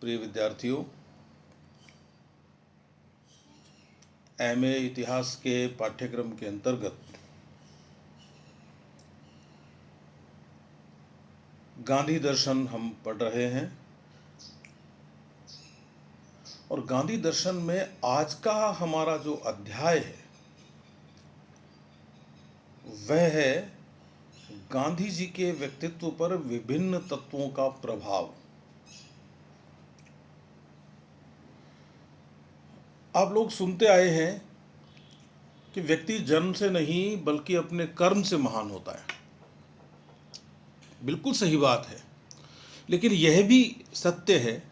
प्रिय विद्यार्थियों, एमए इतिहास के पाठ्यक्रम के अंतर्गत गांधी दर्शन हम पढ़ रहे हैं और गांधी दर्शन में आज का हमारा जो अध्याय है वह है गांधी जी के व्यक्तित्व पर विभिन्न तत्वों का प्रभाव। आप लोग सुनते आए हैं कि व्यक्ति जन्म से नहीं बल्कि अपने कर्म से महान होता है। बिल्कुल सही बात है, लेकिन यह भी सत्य है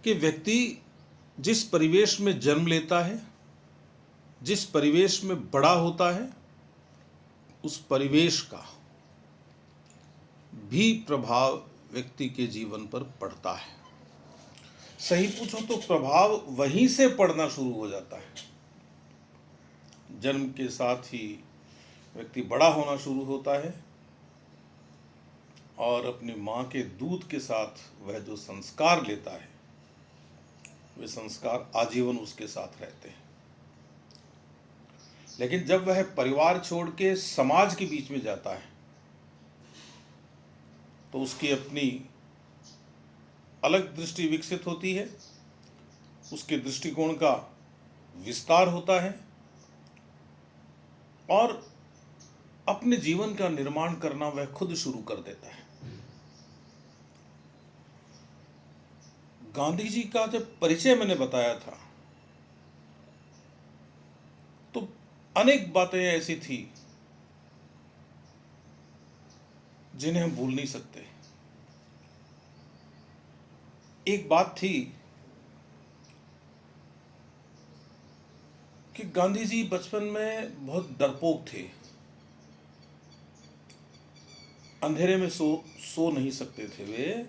कि व्यक्ति जिस परिवेश में जन्म लेता है, जिस परिवेश में बड़ा होता है, उस परिवेश का भी प्रभाव व्यक्ति के जीवन पर पड़ता है। सही पूछो तो प्रभाव वहीं से पड़ना शुरू हो जाता है। जन्म के साथ ही व्यक्ति बड़ा होना शुरू होता है और अपनी माँ के दूध के साथ वह जो संस्कार लेता है वे संस्कार आजीवन उसके साथ रहते हैं। लेकिन जब वह परिवार छोड़ के समाज के बीच में जाता है तो उसकी अपनी अलग दृष्टि विकसित होती है, उसके दृष्टिकोण का विस्तार होता है और अपने जीवन का निर्माण करना वह खुद शुरू कर देता है। गांधी जी का जब परिचय मैंने बताया था तो अनेक बातें ऐसी थी जिन्हें हम भूल नहीं सकते। एक बात थी कि गांधी जी बचपन में बहुत डरपोक थे, अंधेरे में सो नहीं सकते थे वे।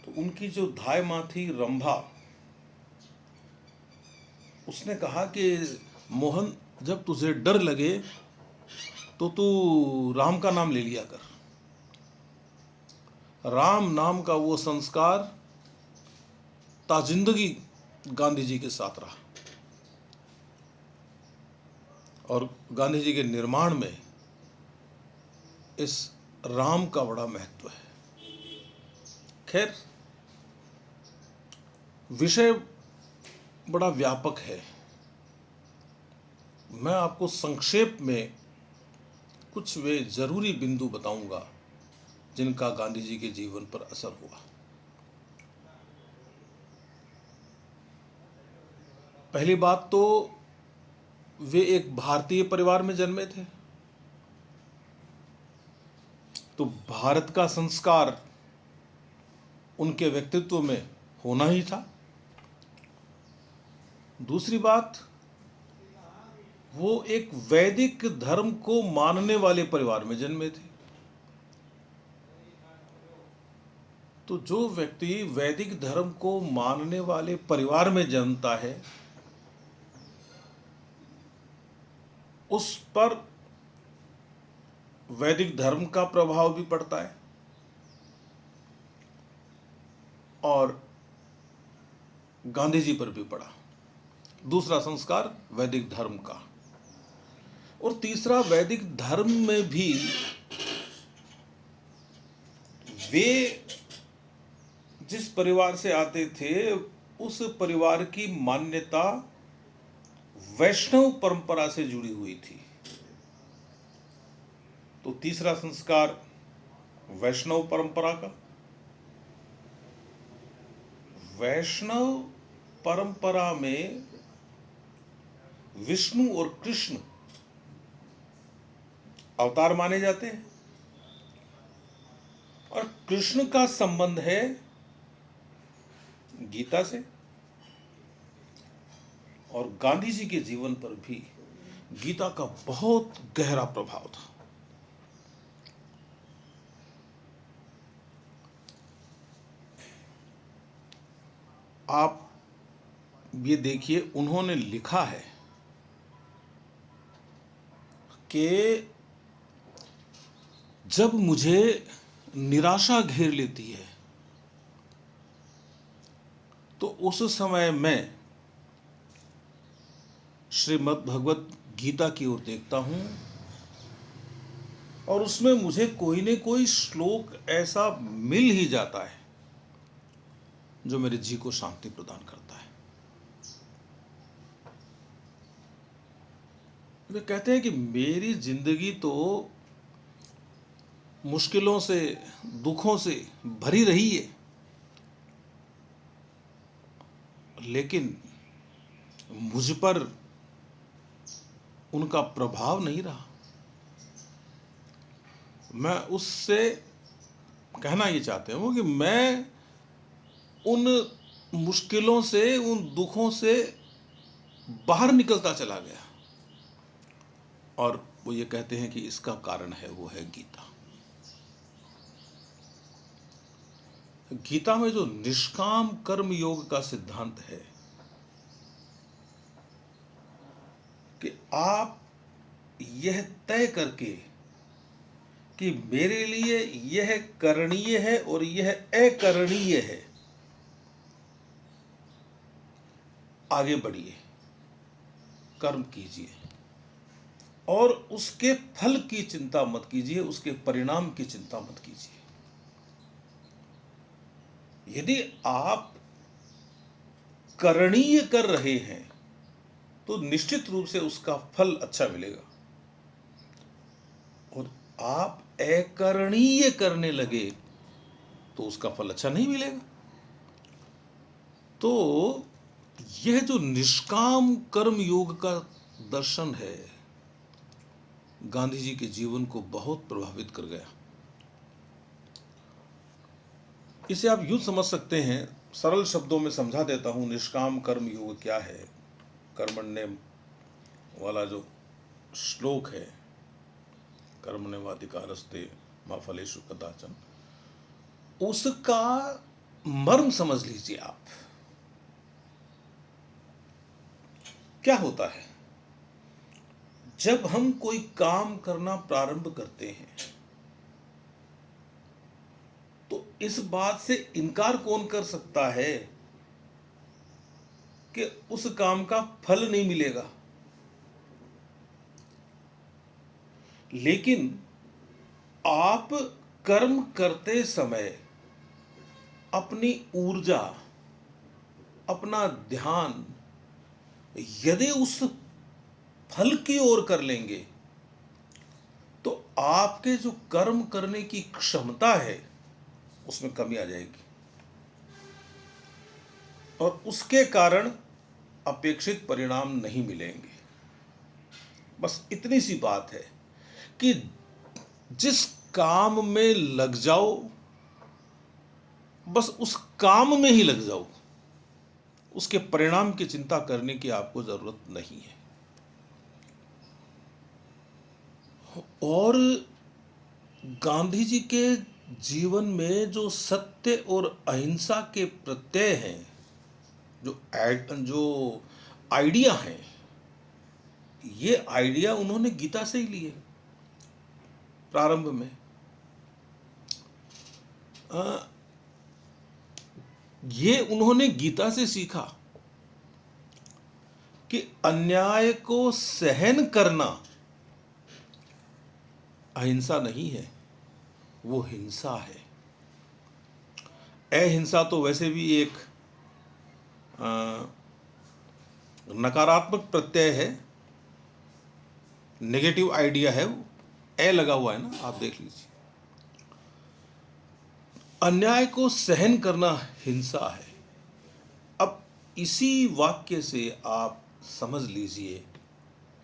तो उनकी जो धाय माँ थी रंभा, उसने कहा कि मोहन, जब तुझे डर लगे तो तू राम का नाम ले लिया कर। राम नाम का वो संस्कार ताजिंदगी गांधी जी के साथ रहा और गांधी जी के निर्माण में इस राम का बड़ा महत्व है। खैर, विषय बड़ा व्यापक है। मैं आपको संक्षेप में कुछ वे जरूरी बिंदु बताऊंगा जिनका गांधी जी के जीवन पर असर हुआ। पहली बात तो वे एक भारतीय परिवार में जन्मे थे, तो भारत का संस्कार उनके व्यक्तित्व में होना ही था। दूसरी बात, वो एक वैदिक धर्म को मानने वाले परिवार में जन्मे थे। तो जो व्यक्ति वैदिक धर्म को मानने वाले परिवार में जन्मता है उस पर वैदिक धर्म का प्रभाव भी पड़ता है और गांधी जी पर भी पड़ा। दूसरा संस्कार वैदिक धर्म का, और तीसरा वैदिक धर्म में भी वे जिस परिवार से आते थे उस परिवार की मान्यता वैष्णव परंपरा से जुड़ी हुई थी। तो तीसरा संस्कार वैष्णव परंपरा का। वैष्णव परंपरा में विष्णु और कृष्ण अवतार माने जाते हैं और कृष्ण का संबंध है गीता से और गांधी जी के जीवन पर भी गीता का बहुत गहरा प्रभाव था। आप ये देखिए, उन्होंने लिखा है कि जब मुझे निराशा घेर लेती है तो उस समय मैं श्रीमद् भगवत गीता की ओर देखता हूं और उसमें मुझे कोई न कोई श्लोक ऐसा मिल ही जाता है जो मेरे जी को शांति प्रदान करता है। वे कहते हैं कि मेरी जिंदगी तो मुश्किलों से, दुखों से भरी रही है, लेकिन मुझ पर उनका प्रभाव नहीं रहा। मैं उससे कहना ये चाहते हूँ कि मैं उन मुश्किलों से, उन दुखों से बाहर निकलता चला गया। और वो ये कहते हैं कि इसका कारण है, वो है गीता। गीता में जो निष्काम कर्म योग का सिद्धांत है कि आप यह तय करके कि मेरे लिए यह करणीय है और यह अकरणीय है, आगे बढ़िए, कर्म कीजिए और उसके फल की चिंता मत कीजिए, उसके परिणाम की चिंता मत कीजिए। यदि आप करणीय कर रहे हैं तो निश्चित रूप से उसका फल अच्छा मिलेगा, और आप अकरणीय करने लगे तो उसका फल अच्छा नहीं मिलेगा। तो यह जो निष्काम कर्म योग का दर्शन है, गांधी जी के जीवन को बहुत प्रभावित कर गया। इसे आप यूं समझ सकते हैं, सरल शब्दों में समझा देता हूं, निष्काम कर्म योग क्या है। कर्मण्य वाला जो श्लोक है, कर्मण्येवाधिकारस्ते मा फलेषु कदाचन, उसका मर्म समझ लीजिए आप। क्या होता है जब हम कोई काम करना प्रारंभ करते हैं तो इस बात से इनकार कौन कर सकता है कि उस काम का फल नहीं मिलेगा। लेकिन आप कर्म करते समय अपनी ऊर्जा, अपना ध्यान यदि उस फल की ओर कर लेंगे तो आपके जो कर्म करने की क्षमता है उसमें कमी आ जाएगी और उसके कारण अपेक्षित परिणाम नहीं मिलेंगे। बस इतनी सी बात है कि जिस काम में लग जाओ, बस उस काम में ही लग जाओ, उसके परिणाम की चिंता करने की आपको जरूरत नहीं है। और गांधी जी के जीवन में जो सत्य और अहिंसा के प्रत्यय हैं, जो आइडिया हैं, ये आइडिया उन्होंने गीता से ही लिए। प्रारंभ में ये उन्होंने गीता से सीखा कि अन्याय को सहन करना अहिंसा नहीं है, वो हिंसा है। अहिंसा तो वैसे भी एक नकारात्मक प्रत्यय है, नेगेटिव आइडिया है, वो ए लगा हुआ है ना, आप देख लीजिए। अन्याय को सहन करना हिंसा है। अब इसी वाक्य से आप समझ लीजिए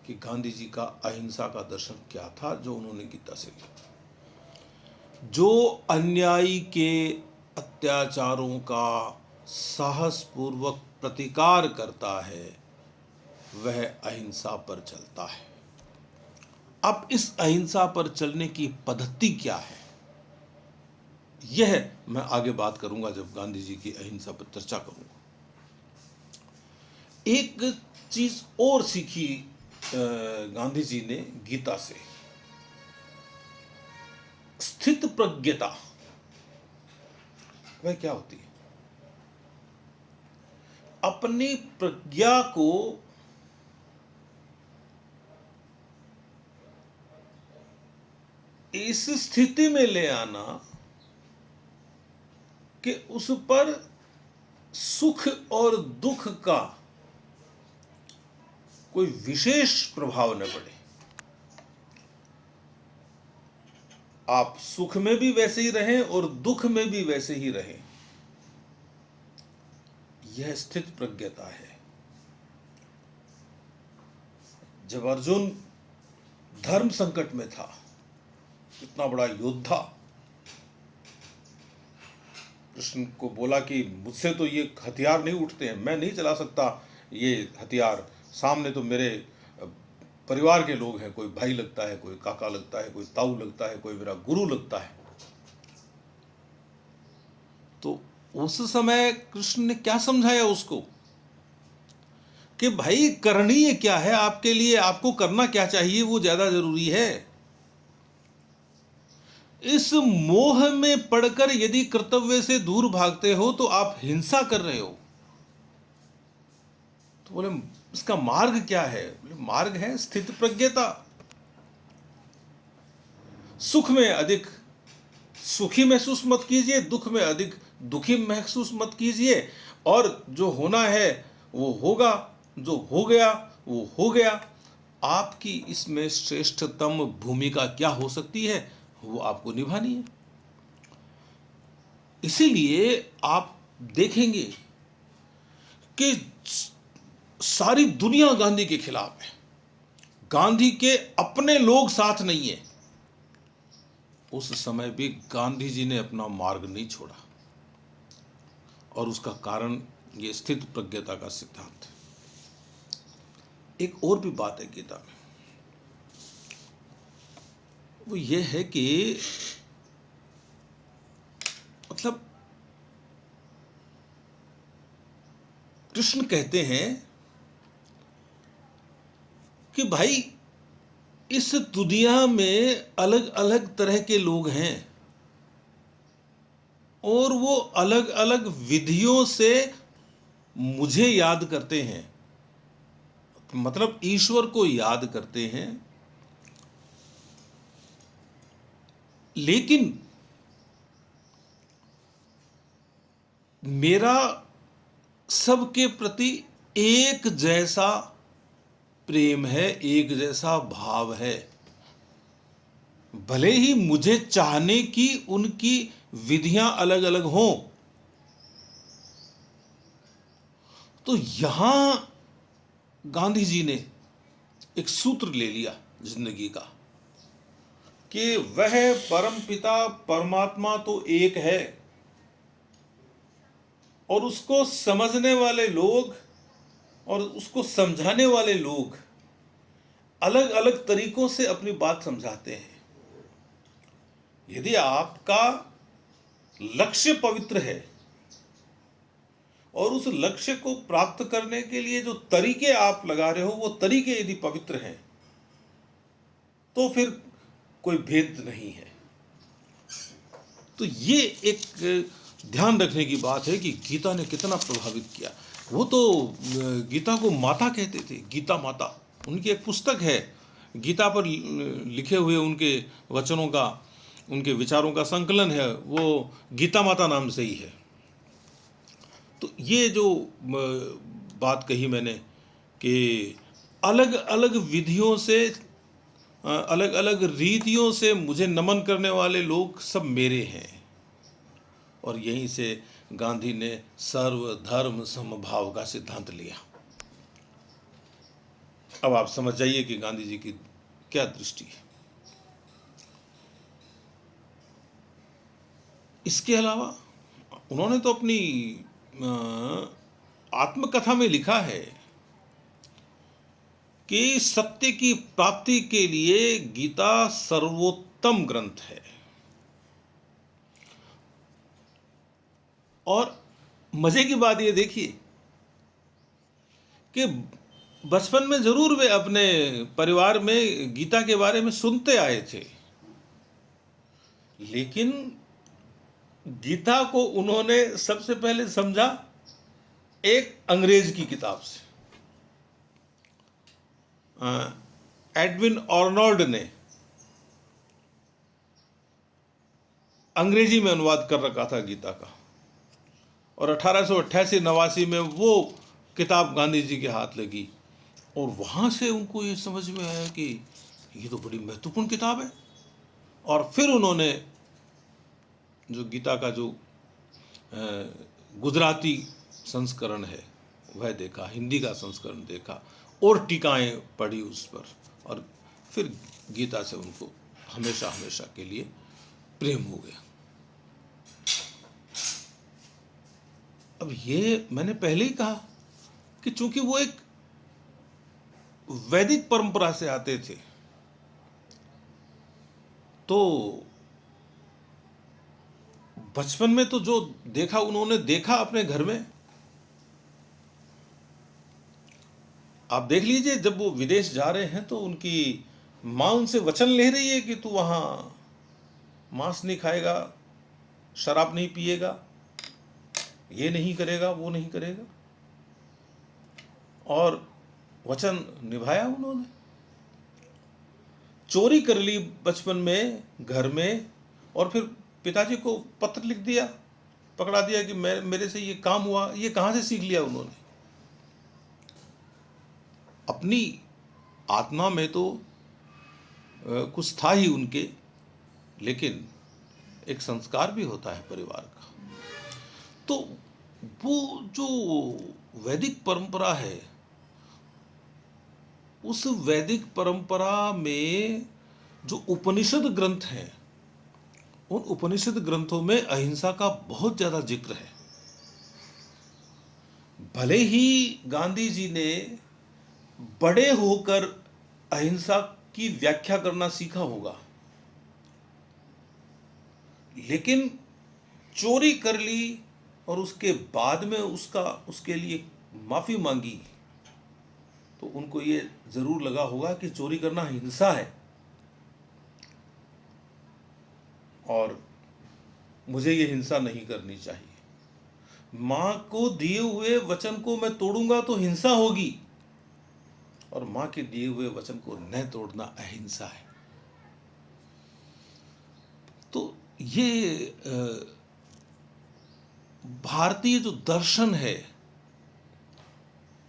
कि गांधी जी का अहिंसा का दर्शन क्या था जो उन्होंने गीता से लिया। जो अन्यायी के अत्याचारों का साहसपूर्वक प्रतिकार करता है वह अहिंसा पर चलता है। अब इस अहिंसा पर चलने की पद्धति क्या है, यह मैं आगे बात करूंगा जब गांधी जी की अहिंसा पर चर्चा करूंगा। एक चीज और सीखी गांधी जी ने गीता से, स्थित प्रज्ञता। वह क्या होती है? अपनी प्रज्ञा को इस स्थिति में ले आना कि उस पर सुख और दुख का कोई विशेष प्रभाव न पड़े। आप सुख में भी वैसे ही रहें और दुख में भी वैसे ही रहें, यह स्थित प्रज्ञता है। जब अर्जुन धर्म संकट में था, इतना बड़ा योद्धा, कृष्ण को बोला कि मुझसे तो ये हथियार नहीं उठते हैं, मैं नहीं चला सकता ये हथियार, सामने तो मेरे परिवार के लोग हैं, कोई भाई लगता है, कोई काका लगता है, कोई ताऊ लगता है, कोई मेरा गुरु लगता है। तो उस समय कृष्ण ने क्या समझाया उसको कि भाई करणीय क्या है आपके लिए, आपको करना क्या चाहिए वो ज्यादा जरूरी है। इस मोह में पड़कर यदि कर्तव्य से दूर भागते हो तो आप हिंसा कर रहे हो। तो बोले इसका मार्ग क्या है? बोले मार्ग है स्थित प्रज्ञता। सुख में अधिक सुखी महसूस मत कीजिए, दुख में अधिक दुखी महसूस मत कीजिए, और जो होना है वो होगा, जो हो गया वो हो गया। आपकी इसमें श्रेष्ठतम भूमिका क्या हो सकती है वो आपको निभानी है। इसीलिए आप देखेंगे कि सारी दुनिया गांधी के खिलाफ है, गांधी के अपने लोग साथ नहीं है। उस समय भी गांधी जी ने अपना मार्ग नहीं छोड़ा, और उसका कारण ये स्थित प्रज्ञता का सिद्धांत है। एक और भी बात है गीता में, वो ये है कि मतलब कृष्ण कहते हैं कि भाई इस दुनिया में अलग अलग तरह के लोग हैं, और वो अलग अलग विधियों से मुझे याद करते हैं, मतलब ईश्वर को याद करते हैं। लेकिन मेरा सबके प्रति एक जैसा प्रेम है, एक जैसा भाव है। भले ही मुझे चाहने की उनकी विधियां अलग अलग हों। तो यहां गांधी जी ने एक सूत्र ले लिया जिंदगी का कि वह परम पिता परमात्मा तो एक है, और उसको समझने वाले लोग और उसको समझाने वाले लोग अलग अलग तरीकों से अपनी बात समझाते हैं। यदि आपका लक्ष्य पवित्र है और उस लक्ष्य को प्राप्त करने के लिए जो तरीके आप लगा रहे हो वो तरीके यदि पवित्र हैं, तो फिर कोई भेद नहीं है। तो ये एक ध्यान रखने की बात है कि गीता ने कितना प्रभावित किया। वो तो गीता को माता कहते थे, गीता माता। उनकी एक पुस्तक है, गीता पर लिखे हुए उनके वचनों का, उनके विचारों का संकलन है, वो गीता माता नाम से ही है। तो ये जो बात कही मैंने कि अलग अलग विधियों से, अलग अलग रीतियों से मुझे नमन करने वाले लोग सब मेरे हैं, और यहीं से गांधी ने सर्व धर्म समभाव का सिद्धांत लिया। अब आप समझ जाइए कि गांधी जी की क्या दृष्टि है। इसके अलावा उन्होंने तो अपनी आत्मकथा में लिखा है कि सत्य की प्राप्ति के लिए गीता सर्वोत्तम ग्रंथ है। और मजे की बात ये देखिए कि बचपन में जरूर वे अपने परिवार में गीता के बारे में सुनते आए थे, लेकिन गीता को उन्होंने सबसे पहले समझा एक अंग्रेज की किताब से। एडविन आर्नोल्ड ने अंग्रेजी में अनुवाद कर रखा था गीता का, और 1888-89 में वो किताब गांधी जी के हाथ लगी, और वहाँ से उनको ये समझ में आया कि ये तो बड़ी महत्वपूर्ण किताब है। और फिर उन्होंने जो गीता का जो गुजराती संस्करण है वह देखा, हिंदी का संस्करण देखा, और टीकाएं पढ़ी उस पर, और फिर गीता से उनको हमेशा हमेशा के लिए प्रेम हो गया। अब ये मैंने पहले ही कहा कि चूंकि वो एक वैदिक परंपरा से आते थे, तो बचपन में तो जो देखा उन्होंने देखा अपने घर में। आप देख लीजिए, जब वो विदेश जा रहे हैं तो उनकी माँ उनसे वचन ले रही है कि तू वहाँ मांस नहीं खाएगा, शराब नहीं पिएगा, ये नहीं करेगा, वो नहीं करेगा, और वचन निभाया उन्होंने। चोरी कर ली बचपन में घर में, और फिर पिताजी को पत्र लिख दिया, पकड़ा दिया कि मेरे से ये काम हुआ। ये कहाँ से सीख लिया उन्होंने? अपनी आत्मा में तो कुछ था ही उनके, लेकिन एक संस्कार भी होता है परिवार का। तो वो जो वैदिक परंपरा है, उस वैदिक परंपरा में जो उपनिषद ग्रंथ हैं, उन उपनिषद ग्रंथों में अहिंसा का बहुत ज्यादा जिक्र है। भले ही गांधी जी ने बड़े होकर अहिंसा की व्याख्या करना सीखा होगा, लेकिन चोरी कर ली और उसके बाद में उसके लिए माफी मांगी, तो उनको ये जरूर लगा होगा कि चोरी करना हिंसा है, और मुझे ये हिंसा नहीं करनी चाहिए। मां को दिए हुए वचन को मैं तोड़ूंगा तो हिंसा होगी, और मां के दिए हुए वचन को न तोड़ना अहिंसा है। तो ये भारतीय जो दर्शन है,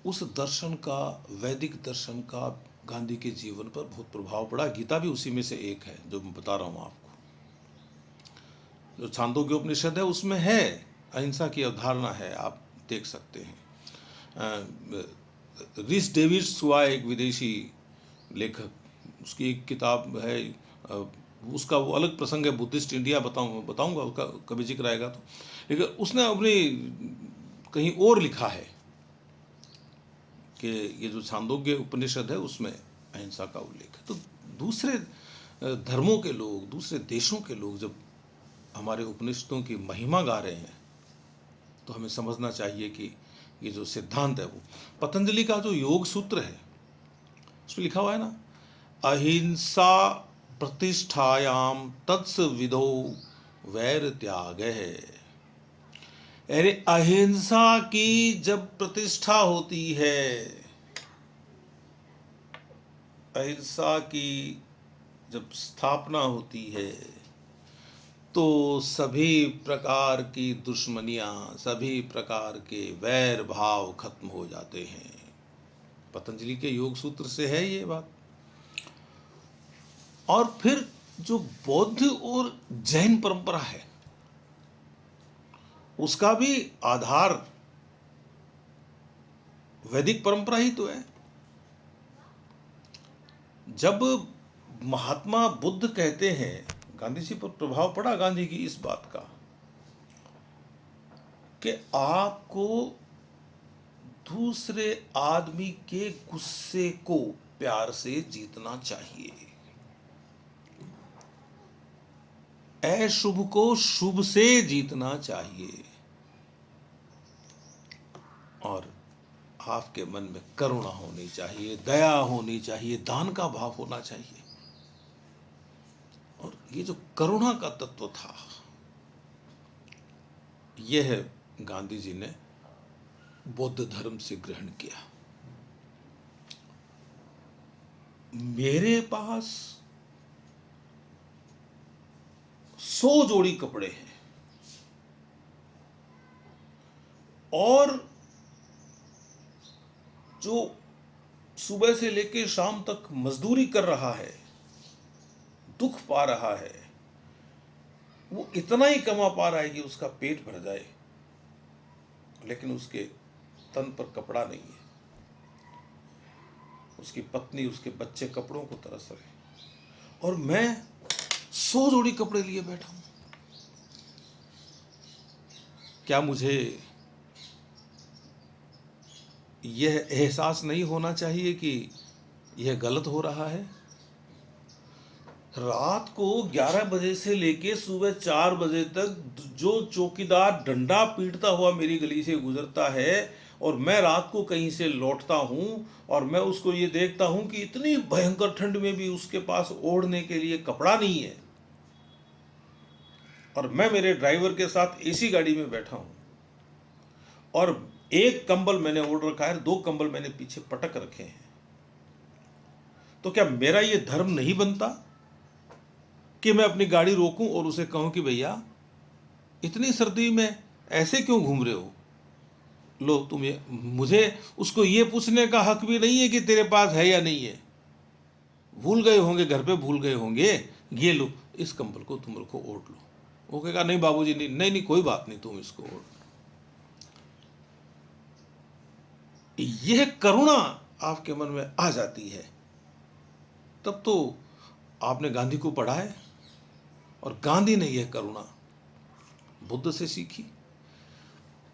उस दर्शन का, वैदिक दर्शन का गांधी के जीवन पर बहुत प्रभाव पड़ा। गीता भी उसी में से एक है जो मैं बता रहा हूं आपको। जो छांदोग्य उपनिषद है उसमें है, अहिंसा की अवधारणा है, आप देख सकते हैं। रिस डेविड्स हुआ एक विदेशी लेखक, उसकी एक किताब है, उसका वो अलग प्रसंग है, बुद्धिस्ट इंडिया, बताऊंगा उसका कभी जिक्र आएगा तो। लेकिन उसने अपनी कहीं और लिखा है कि ये जो छांदोग्य उपनिषद है उसमें अहिंसा का उल्लेख है। तो दूसरे धर्मों के लोग, दूसरे देशों के लोग जब हमारे उपनिषदों की महिमा गा रहे हैं, तो हमें समझना चाहिए कि ये जो सिद्धांत है, वो पतंजलि का जो योग सूत्र है उसमें लिखा हुआ है ना, अहिंसा प्रतिष्ठायाम तत्स विदो वैर त्याग है। अरे अहिंसा की जब प्रतिष्ठा होती है, अहिंसा की जब स्थापना होती है, तो सभी प्रकार की दुश्मनियां, सभी प्रकार के वैर भाव खत्म हो जाते हैं। पतंजलि के योग सूत्र से है ये बात। और फिर जो बौद्ध और जैन परंपरा है, उसका भी आधार वैदिक परंपरा ही तो है। जब महात्मा बुद्ध कहते हैं, गांधी जी पर प्रभाव पड़ा गांधी की इस बात का कि आपको दूसरे आदमी के गुस्से को प्यार से जीतना चाहिए, अशुभ को शुभ से जीतना चाहिए, और आपके मन में करुणा होनी चाहिए, दया होनी चाहिए, दान का भाव होना चाहिए। और ये जो करुणा का तत्व था, यह गांधी जी ने बौद्ध धर्म से ग्रहण किया। मेरे पास 100 जोड़ी कपड़े हैं और जो सुबह से लेकर शाम तक मजदूरी कर रहा है, दुख पा रहा है, वो इतना ही कमा पा रहा है कि उसका पेट भर जाए, लेकिन उसके तन पर कपड़ा नहीं है। उसकी पत्नी, उसके बच्चे कपड़ों को तरस रहे और मैं 100 जोड़ी कपड़े लिए बैठा हूं। क्या मुझे यह एहसास नहीं होना चाहिए कि यह गलत हो रहा है? रात को 11 बजे से लेके सुबह 4 बजे तक जो चौकीदार डंडा पीटता हुआ मेरी गली से गुजरता है और मैं रात को कहीं से लौटता हूं और मैं उसको ये देखता हूं कि इतनी भयंकर ठंड में भी उसके पास ओढ़ने के लिए कपड़ा नहीं है और मैं मेरे ड्राइवर के साथ एसी गाड़ी में बैठा हूं और एक कंबल मैंने ओढ़ रखा है, 2 कंबल मैंने पीछे पटक रखे हैं, तो क्या मेरा ये धर्म नहीं बनता कि मैं अपनी गाड़ी रोकूं और उसे कहूं कि भैया इतनी सर्दी में ऐसे क्यों घूम रहे हो? लो तुम ये, मुझे उसको ये पूछने का हक भी नहीं है कि तेरे पास है या नहीं है। भूल गए होंगे, घर पे भूल गए होंगे, ये लो इस कंबल को तुम रखो, ओढ़ लो। वो कहेगा नहीं बाबूजी, नहीं नहीं नहीं कोई बात नहीं, तुम इसको ओढ़। यह करुणा आपके मन में आ जाती है, तब तो आपने गांधी को पढ़ा है और गांधी ने यह करुणा बुद्ध से सीखी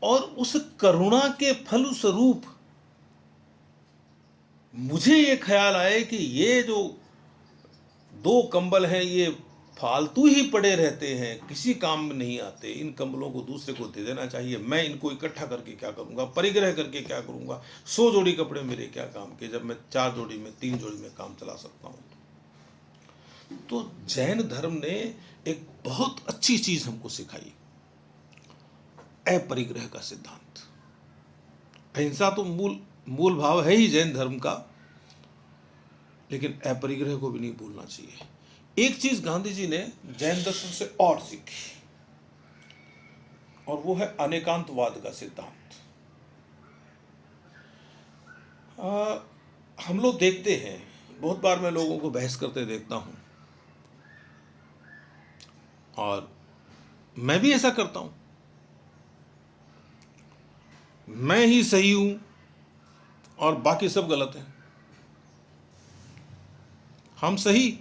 और उस करुणा के फलस्वरूप मुझे ये ख्याल आए कि ये जो 2 कंबल हैं ये फालतू ही पड़े रहते हैं, किसी काम में नहीं आते, इन कंबलों को दूसरे को दे देना चाहिए। मैं इनको इकट्ठा करके क्या करूंगा, परिग्रह करके क्या करूंगा? 100 जोड़ी कपड़े मेरे क्या काम के, जब मैं 4 जोड़ी में 3 जोड़ी में काम चला सकता हूं। तो जैन धर्म ने एक बहुत अच्छी चीज हमको सिखाई, अपरिग्रह का सिद्धांत। अहिंसा तो मूल भाव है ही जैन धर्म का, लेकिन अपरिग्रह को भी नहीं भूलना चाहिए। एक चीज गांधी जी ने जैन दर्शन से और सीखी और वो है अनेकांतवाद का सिद्धांत। हम लोग देखते हैं, बहुत बार मैं लोगों को बहस करते देखता हूं और मैं भी ऐसा करता हूं, मैं ही सही हूं और बाकी सब गलत हैं, हम सही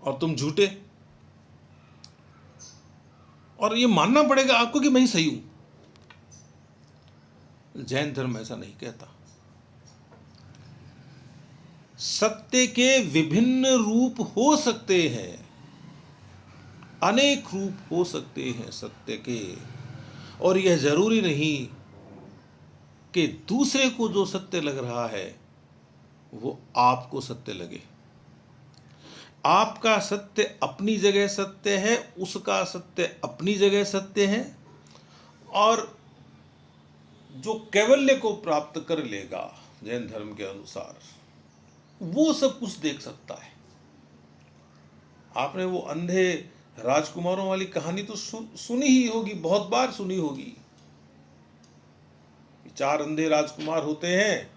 और तुम झूठे, और ये मानना पड़ेगा आपको कि मैं ही सही हूं। जैन धर्म ऐसा नहीं कहता। सत्य के विभिन्न रूप हो सकते हैं, अनेक रूप हो सकते हैं सत्य के, और यह जरूरी नहीं कि दूसरे को जो सत्य लग रहा है वो आपको सत्य लगे। आपका सत्य अपनी जगह सत्य है, उसका सत्य अपनी जगह सत्य है, और जो कैवल्य को प्राप्त कर लेगा जैन धर्म के अनुसार, वो सब कुछ देख सकता है। आपने वो अंधे राजकुमारों वाली कहानी तो सुनी ही होगी, बहुत बार सुनी होगी। 4 अंधे राजकुमार होते हैं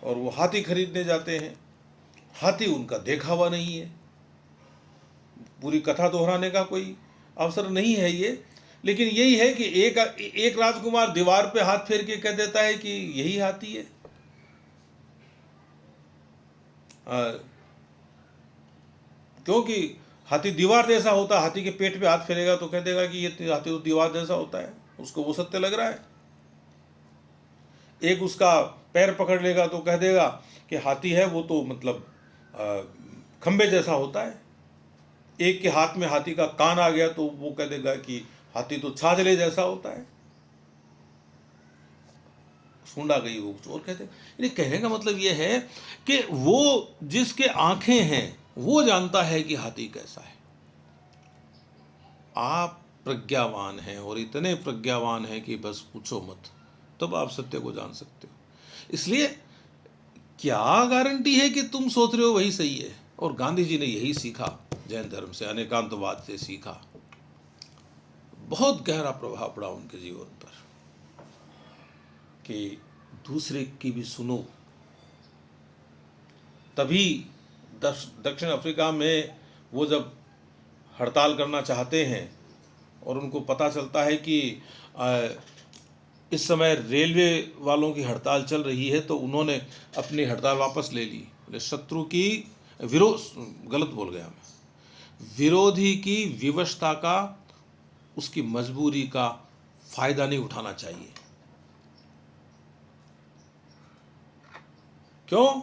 और वो हाथी खरीदने जाते हैं। हाथी उनका देखा हुआ नहीं है। पूरी कथा दोहराने का कोई अवसर नहीं है ये, लेकिन यही है कि एक राजकुमार दीवार पे हाथ फेर के कह देता है कि यही हाथी है। क्योंकि हाथी दीवार जैसा होता है, हाथी के पेट पे हाथ फेरेगा तो कह देगा कि ये हाथी तो दीवार जैसा होता है, उसको वो सत्य लग रहा है। एक उसका पैर पकड़ लेगा तो कह देगा कि हाथी है वो तो मतलब खंबे जैसा होता है। एक के हाथ में हाथी का कान आ गया तो वो कह देगा कि हाथी तो छाछले जैसा होता है। सूंड आ गई वो चोर कहते। यानी कहने का मतलब ये है कि वो जिसके आंखें हैं वो जानता है कि हाथी कैसा है। आप प्रज्ञावान हैं और इतने प्रज्ञावान हैं कि बस पूछो मत। तब आप सत्य को जान सकते हो। इसलिए क्या गारंटी है कि तुम सोच रहे हो वही सही है? और गांधी जी ने यही सीखा, जैन धर्म से, अनेकांतवाद से सीखा। बहुत गहरा प्रभाव पड़ा उनके जीवन पर कि दूसरे की भी सुनो। तभी दक्षिण अफ्रीका में वो जब हड़ताल करना चाहते हैं और उनको पता चलता है कि इस समय रेलवे वालों की हड़ताल चल रही है, तो उन्होंने अपनी हड़ताल वापस ले ली। बोले शत्रु की गलत बोल गया मैं, विरोधी की विवशता का, उसकी मजबूरी का फायदा नहीं उठाना चाहिए। क्यों?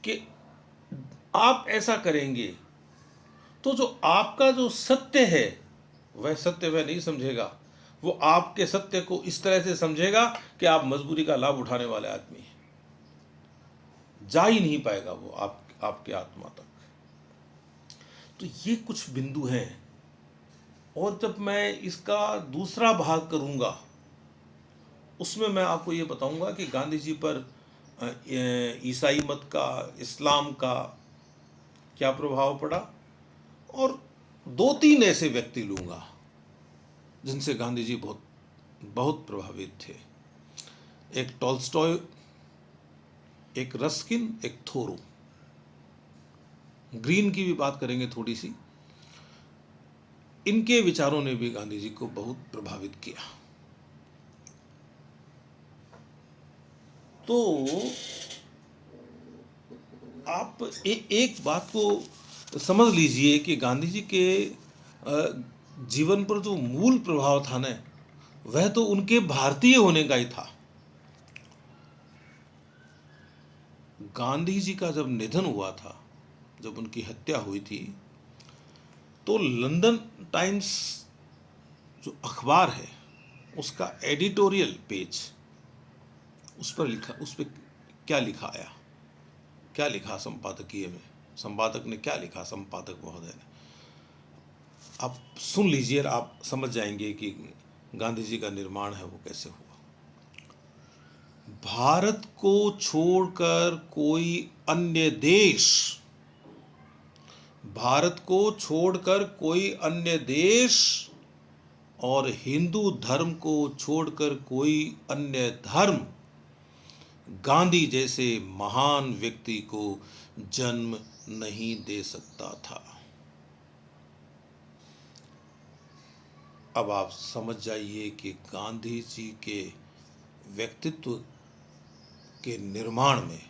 कि आप ऐसा करेंगे तो जो आपका जो सत्य है वह सत्य वह नहीं समझेगा, वो आपके सत्य को इस तरह से समझेगा कि आप मजबूरी का लाभ उठाने वाले आदमी हैं। जा ही नहीं पाएगा वो आपके आत्मा तक। तो ये कुछ बिंदु हैं। और जब मैं इसका दूसरा भाग करूंगा उसमें मैं आपको ये बताऊंगा कि गांधी जी पर ईसाई मत का, इस्लाम का क्या प्रभाव पड़ा, और 2-3 ऐसे व्यक्ति लूंगा जिनसे गांधी जी बहुत बहुत प्रभावित थे। एक टॉल्स्टॉय, एक रस्किन, एक थोरो। ग्रीन की भी बात करेंगे थोड़ी सी। इनके विचारों ने भी गांधी जी को बहुत प्रभावित किया। तो आप एक बात को समझ लीजिए कि गांधी जी के जीवन पर जो मूल प्रभाव था ना, वह तो उनके भारतीय होने का ही था। गांधी जी का जब निधन हुआ था, जब उनकी हत्या हुई थी, तो लंदन टाइम्स जो अखबार है उसका एडिटोरियल पेज, उस पर क्या लिखा आया, क्या लिखा संपादकीय में, संपादक ने क्या लिखा, संपादक महोदय ने। आप सुन लीजिए, आप समझ जाएंगे कि गांधी जी का निर्माण है वो कैसे हुआ। भारत को छोड़कर कोई अन्य देश, भारत को छोड़कर कोई अन्य देश और हिंदू धर्म को छोड़कर कोई अन्य धर्म गांधी जैसे महान व्यक्ति को जन्म नहीं दे सकता था। अब आप समझ जाइए कि गांधी जी के व्यक्तित्व के निर्माण में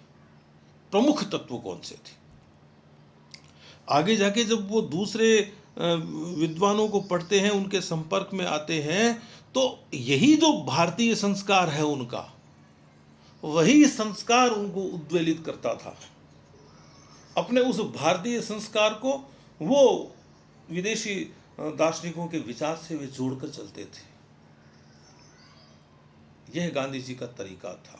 प्रमुख तत्व कौन से थे। आगे जाके जब वो दूसरे विद्वानों को पढ़ते हैं, उनके संपर्क में आते हैं, तो यही जो भारतीय संस्कार है उनका, वही संस्कार उनको उद्वेलित करता था। अपने उस भारतीय संस्कार को वो विदेशी दार्शनिकों के विचार से वे जोड़कर चलते थे। यह गांधी जी का तरीका था।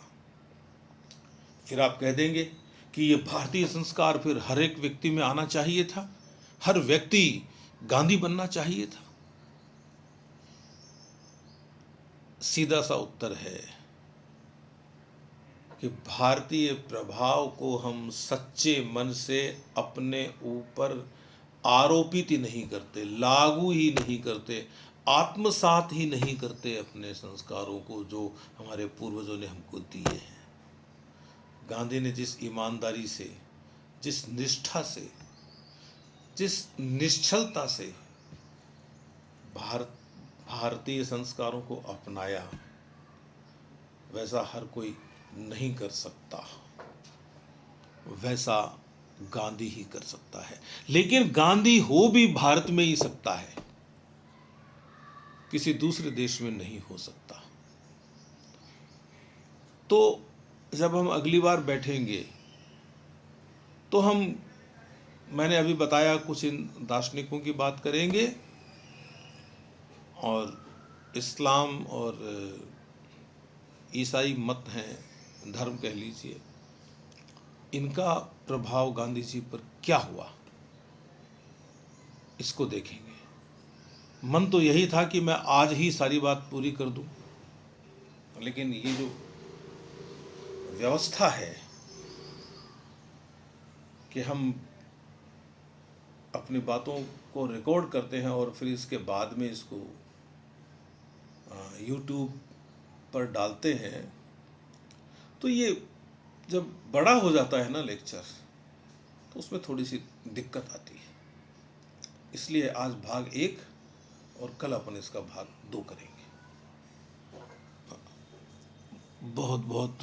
फिर आप कह देंगे कि ये भारतीय संस्कार फिर हर एक व्यक्ति में आना चाहिए था, हर व्यक्ति गांधी बनना चाहिए था। सीधा सा उत्तर है कि भारतीय प्रभाव को हम सच्चे मन से अपने ऊपर आरोपित ही नहीं करते, लागू ही नहीं करते, आत्मसात ही नहीं करते अपने संस्कारों को जो हमारे पूर्वजों ने हमको दिए हैं। गांधी ने जिस ईमानदारी से, जिस निष्ठा से, जिस निश्चलता से भारतीय संस्कारों को अपनाया, वैसा हर कोई नहीं कर सकता, वैसा गांधी ही कर सकता है। लेकिन गांधी हो भी भारत में ही सकता है, किसी दूसरे देश में नहीं हो सकता। तो जब हम अगली बार बैठेंगे तो मैंने अभी बताया कुछ इन दार्शनिकों की बात करेंगे, और इस्लाम और ईसाई मत हैं, धर्म कह लीजिए, इनका प्रभाव गांधी जी पर क्या हुआ, इसको देखेंगे। मन तो यही था कि मैं आज ही सारी बात पूरी कर दूं, लेकिन ये जो व्यवस्था है कि हम अपनी बातों को रिकॉर्ड करते हैं और फिर इसके बाद में इसको यूट्यूब पर डालते हैं, तो ये जब बड़ा हो जाता है ना लेक्चर, तो उसमें थोड़ी सी दिक्कत आती है। इसलिए आज भाग 1 और कल अपन इसका भाग 2 करेंगे। बहुत बहुत